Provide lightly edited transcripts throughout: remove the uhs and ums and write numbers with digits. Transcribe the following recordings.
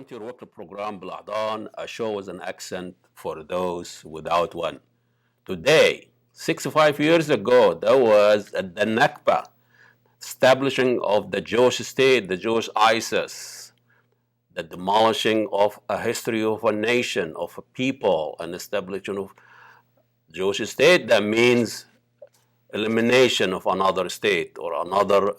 welcome to your weekly program, BelAhdan, a show with an accent for those without one. Today, 65 years ago, there was the Nakba, establishing of the Jewish state, the Jewish ISIS, the demolishing of a history of a nation, of a people, and establishing of Jewish state. That means elimination of another state or another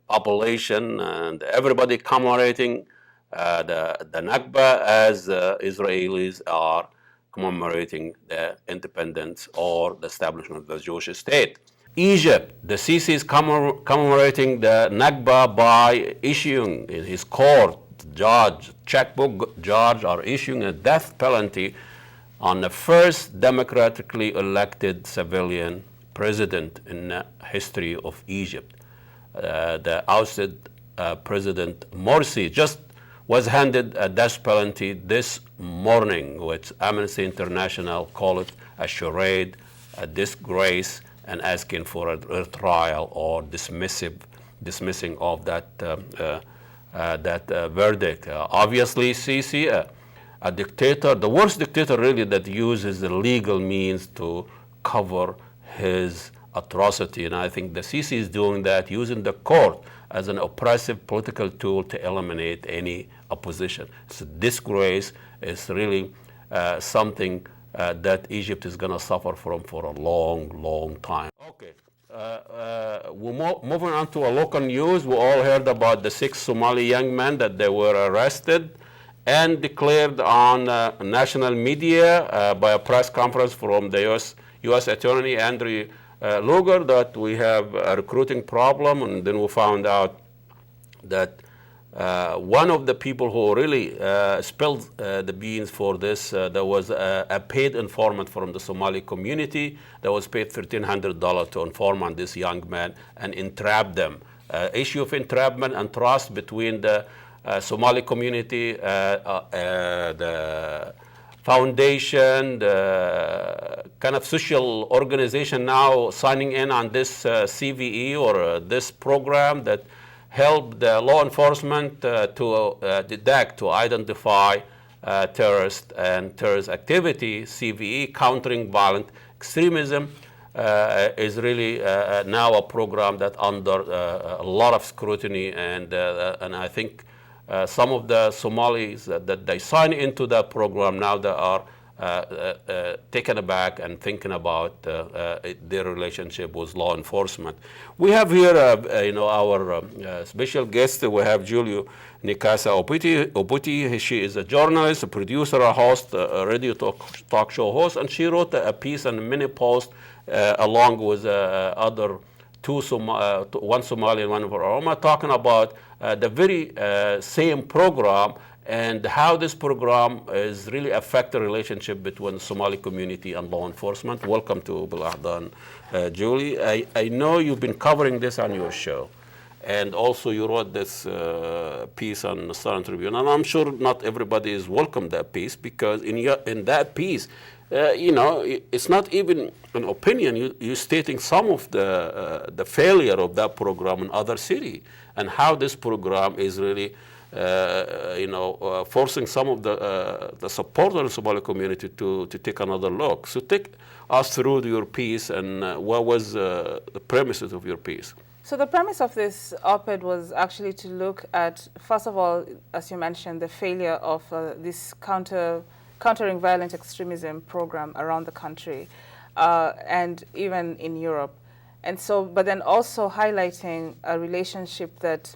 population, and everybody commemorating the Nakba as Israelis are commemorating the independence or the establishment of the Jewish state. Egypt, the Sisi is commemorating the Nakba by issuing in his court, checkbook judge are issuing a death penalty on the first democratically elected civilian president in the history of Egypt. The ousted President Morsi just was handed a death penalty this morning, which Amnesty International called it a charade, a disgrace, and asking for a trial or dismissing of that verdict. Obviously, Sisi, a dictator, the worst dictator really that uses the legal means to cover his atrocity. And I think the Sisi is doing that, using the court as an oppressive political tool to eliminate any opposition. It's a disgrace. It's really something that Egypt is going to suffer from for a long, long time. Okay. We're moving on to a local news. We all heard about the 6 Somali young men that they were arrested and declared on national media by a press conference from the U.S. Attorney Andrew Lugar that we have a recruiting problem, and then we found out that one of the people who really spilled the beans for this, there was a paid informant from the Somali community that was paid $1,300 to inform on this young man and entrap them. Issue of entrapment and trust between the Somali community, the foundation, the kind of social organization now signing in on this CVE or this program that help the law enforcement to detect, to identify terrorist and terrorist activity. CVE, countering violent extremism, is really now a program that under a lot of scrutiny, and I think some of the Somalis that they sign into that program now they are taken aback and thinking about their relationship with law enforcement. We have here, our special guest. We have Nekessa Opoti. She is a journalist, a producer, a host, a radio talk show host, and she wrote a piece and a mini post along with other one Somali and one Oromo, talking about the very same program and how this program is really affect the relationship between the Somali community and law enforcement. Welcome to BelAhdan, Julie. I know you've been covering this on your show, and also you wrote this piece on the Southern Tribune, and I'm sure not everybody is welcome that piece, because in that piece, it's not even an opinion. You're stating some of the failure of that program in other cities and how this program is really forcing some of the supporters of the Somali community to take another look. So take us through your piece, and what was the premises of your piece? So the premise of this op-ed was actually to look at, first of all, as you mentioned, the failure of this countering violent extremism program around the country, and even in Europe. And so, but then also highlighting a relationship that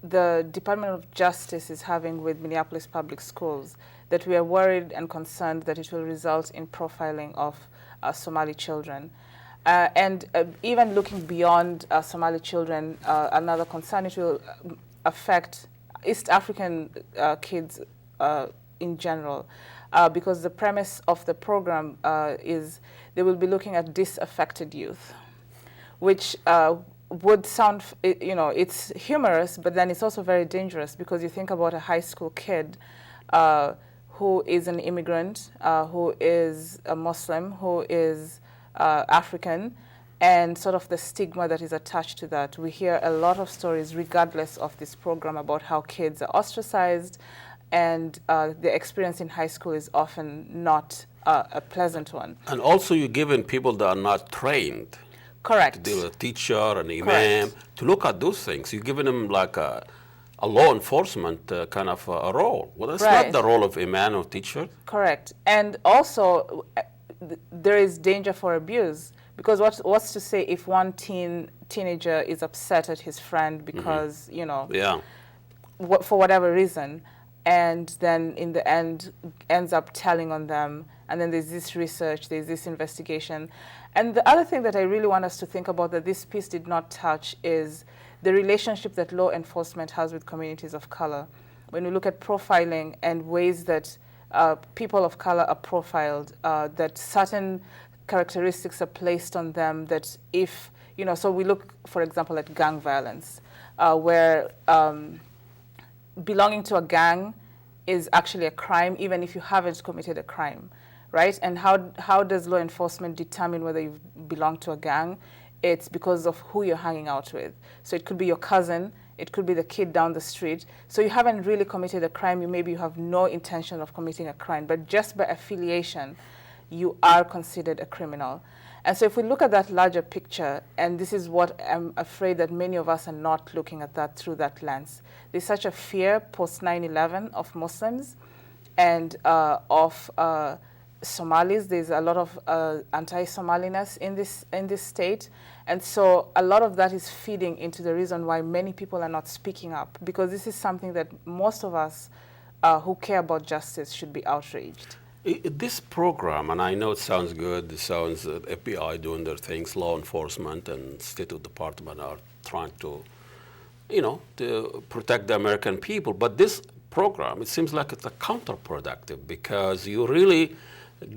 the Department of Justice is having with Minneapolis Public Schools, that we are worried and concerned that it will result in profiling of Somali children. And even looking beyond Somali children, another concern, it will affect East African kids in general, because the premise of the program is they will be looking at disaffected youth, which would sound, it's humorous, but then it's also very dangerous, because you think about a high school kid who is an immigrant, who is a Muslim, who is African, and sort of the stigma that is attached to that. We hear a lot of stories, regardless of this program, about how kids are ostracized, and the experience in high school is often not a pleasant one. And also you're giving people that are not trained. Correct. To deal with a teacher, an imam, Correct. to look at those things. You're giving them like a law enforcement kind of a role. Well, that's Right. not the role of imam or teacher. Correct. And also, there is danger for abuse, because what's to say if one teenager is upset at his friend because, you know, Yeah. for whatever reason, and then in the end ends up telling on them, and then there's this research, there's this investigation. And the other thing that I really want us to think about that this piece did not touch is the relationship that law enforcement has with communities of color. When we look at profiling and ways that people of color are profiled, that certain characteristics are placed on them, that if, you know, so we look, for example, at gang violence, where belonging to a gang is actually a crime, even if you haven't committed a crime, right? And how does law enforcement determine whether you belong to a gang? It's because of who you're hanging out with. So it could be your cousin, it could be the kid down the street. So you haven't really committed a crime, maybe you have no intention of committing a crime, but just by affiliation, you are considered a criminal. And so if we look at that larger picture, and this is what I'm afraid that many of us are not looking at that through that lens. There's such a fear post 9/11 of Muslims and of Somalis. There's a lot of anti-Somaliness in this state. And so a lot of that is feeding into the reason why many people are not speaking up, because this is something that most of us who care about justice should be outraged. This program, and I know it sounds good, it sounds FBI doing their things, law enforcement and State Department are trying to, you know, to protect the American people. But this program, it seems like it's a counterproductive, because you really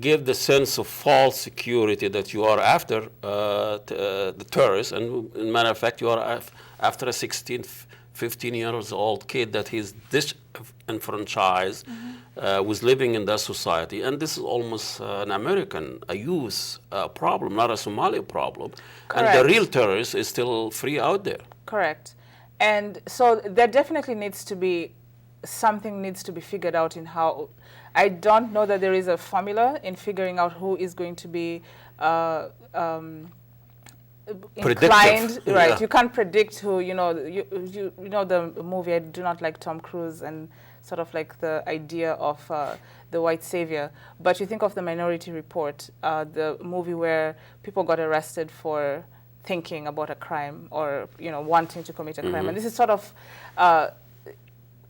give the sense of false security that you are after the terrorists. And in matter of fact, you are after a 16, 15 years old kid that he's disenfranchised, was living in that society. And this is almost an American, a youth problem, not a Somali problem. Correct. And the real terrorist is still free out there. Correct. And so there definitely needs to be, something needs to be figured out in how, I don't know that there is a formula in figuring out who is going to be inclined, right? Yeah. You can't predict who, you know the movie, I do not like Tom Cruise and sort of like the idea of the white savior, but you think of the Minority Report, the movie where people got arrested for thinking about a crime or, you know, wanting to commit a crime. And this is sort of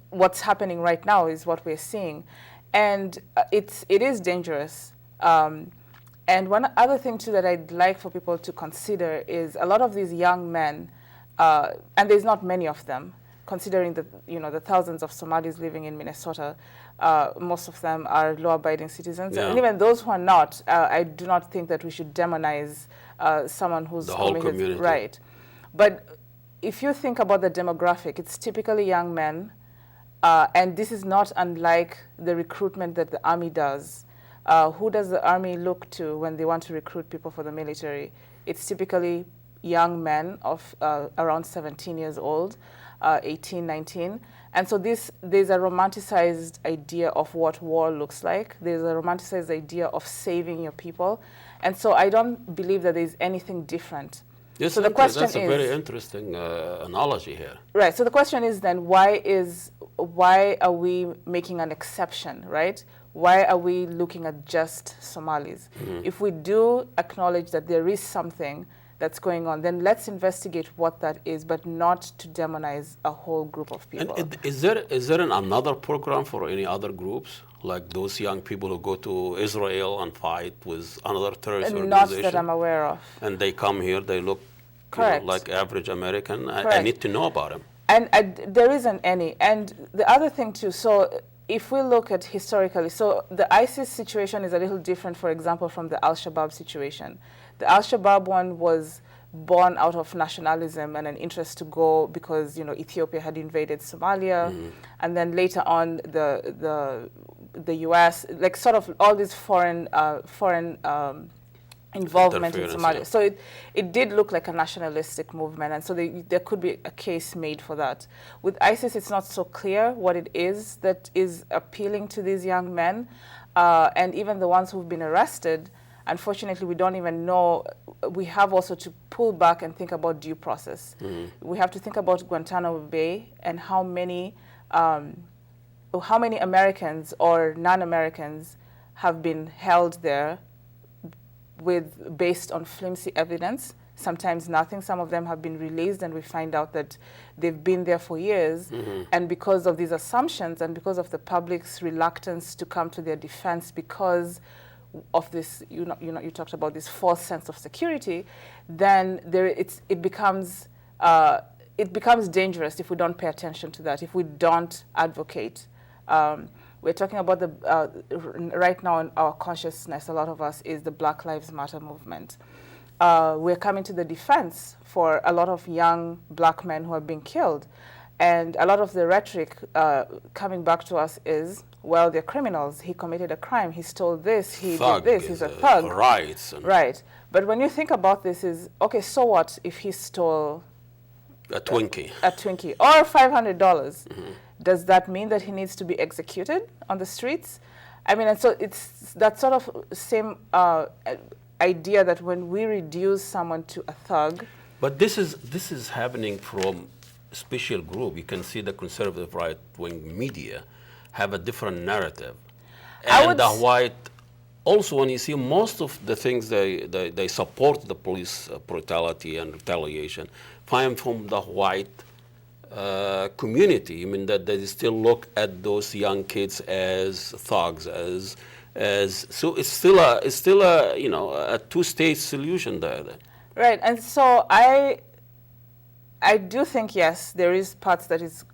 what's happening right now is what we're seeing. And it is dangerous. And one other thing too that I'd like for people to consider is a lot of these young men, and there's not many of them, considering the, you know, the thousands of Somalis living in Minnesota, most of them are law-abiding citizens. Yeah. And even those who are not, I do not think that we should demonize someone who's The whole committed, community. right. But if you think about the demographic, it's typically young men, and this is not unlike the recruitment that the Army does. Who does the Army look to when they want to recruit people for the military? It's typically young men of around 17 years old, 18, 19. And so there's a romanticized idea of what war looks like. There's a romanticized idea of saving your people. And so I don't believe that there's anything different. Yes, so the question that's a is, very interesting analogy here. right, so the question is then, why are we making an exception, right? Why are we looking at just Somalis? If we do acknowledge that there is something that's going on, then let's investigate what that is, but not to demonize a whole group of people. And is there another program for any other groups, like those young people who go to Israel and fight with another terrorist organization? Not that I'm aware of. And they come here, they look, you know, Correct. like average American. I Correct. need to know about them. And there isn't any. And the other thing too, so if we look at historically, so the ISIS situation is a little different, for example, from the Al-Shabaab situation. The Al-Shabaab one was born out of nationalism and an interest to go because, you know, Ethiopia had invaded Somalia, and then later on the U.S., like sort of all these foreign involvement in Interference, Somalia. yeah. So it did look like a nationalistic movement, and so there could be a case made for that. With ISIS, it's not so clear what it is that is appealing to these young men, and even the ones who've been arrested, unfortunately, we don't even know. We have also to pull back and think about due process. We have to think about Guantanamo Bay and how many Americans or non-Americans have been held there based on flimsy evidence, sometimes nothing. Some of them have been released and we find out that they've been there for years. And because of these assumptions and because of the public's reluctance to come to their defense because of this, you talked about this false sense of security, then it becomes dangerous if we don't pay attention to that, if we don't advocate. We're talking about right now in our consciousness, a lot of us, is the Black Lives Matter movement. We're coming to the defense for a lot of young black men who are being killed. And a lot of the rhetoric coming back to us is, well, they're criminals. He committed a crime. He stole this. He did this. He's a thug. Rights. Right. But when you think about this is, okay, so what if he stole A Twinkie. A Twinkie or $500? Does that mean that he needs to be executed on the streets? I mean, and so it's that sort of same idea that when we reduce someone to a thug. But this is happening from a special group. You can see the conservative right-wing media have a different narrative. And the white, also when you see most of the things they support the police brutality and retaliation, find from the white community. I mean that they still look at those young kids as thugs, as so it's still a two-state solution there. Right, and so I do think yes, there is parts that is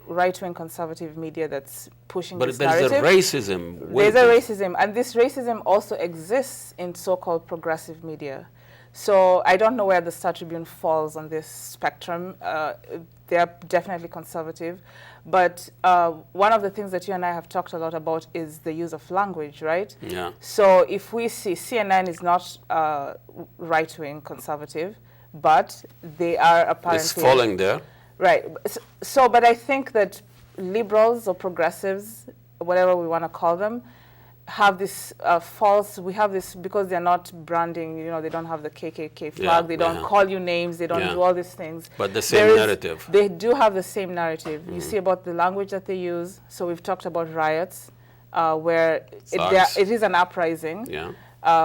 right-wing conservative media that's pushing this narrative. But there's a racism. There's a racism, and this racism also exists in so-called progressive media. So I don't know where the Star Tribune falls on this spectrum. They're definitely conservative. But one of the things that you and I have talked a lot about is the use of language, right? Yeah. So if we see CNN is not right-wing conservative, but they are apparently... It's falling there. Right. So, but I think that liberals or progressives, whatever we want to call them, have this we have this, because they're not branding, they don't have the KKK flag, they don't call you names, they don't do all these things. But the same narrative. They do have the same narrative. You see about the language that they use. So we've talked about riots, where it is an uprising. Yeah.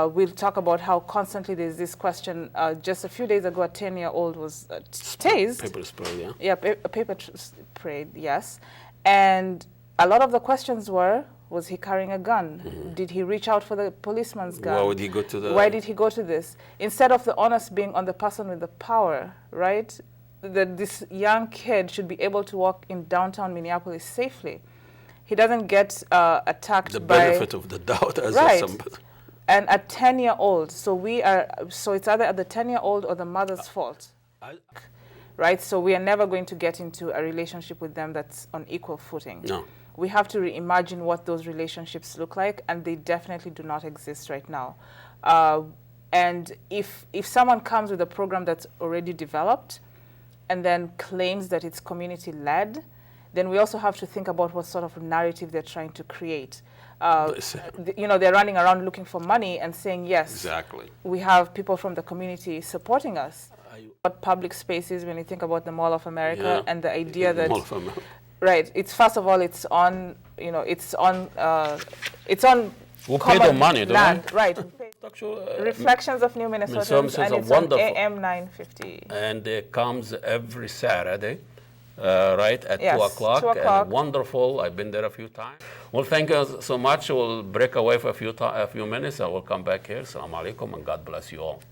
We'll talk about how constantly there's this question. Just a few days ago, a 10-year-old was tased. Paper spray, yeah. Yeah, paper sprayed, yes. And a lot of the questions were, was he carrying a gun? Did he reach out for the policeman's gun? Why would he go to the... Why did he go to this? Instead of the onus being on the person with the power, right? That this young kid should be able to walk in downtown Minneapolis safely. He doesn't get attacked by... The benefit of the doubt as somebody. And a 10-year-old. So it's either the 10-year-old or the mother's fault. Right? So we are never going to get into a relationship with them that's on equal footing. No. We have to reimagine what those relationships look like, and they definitely do not exist right now. And if someone comes with a program that's already developed and then claims that it's community-led, then we also have to think about what sort of narrative they're trying to create. They're running around looking for money and saying, yes, exactly, we have people from the community supporting us. But public spaces, when you think about the Mall of America and the idea that... Right. It's first of all, it's on. It's on. We pay the money, land, don't we? right? Reflections of New Minnesotans, and it's on AM 950. And it comes every Saturday, right at 2 o'clock. 2 o'clock. And wonderful. I've been there a few times. Well, thank you so much. We'll break away for a few minutes. I will come back here. Assalamu alaikum, and God bless you all.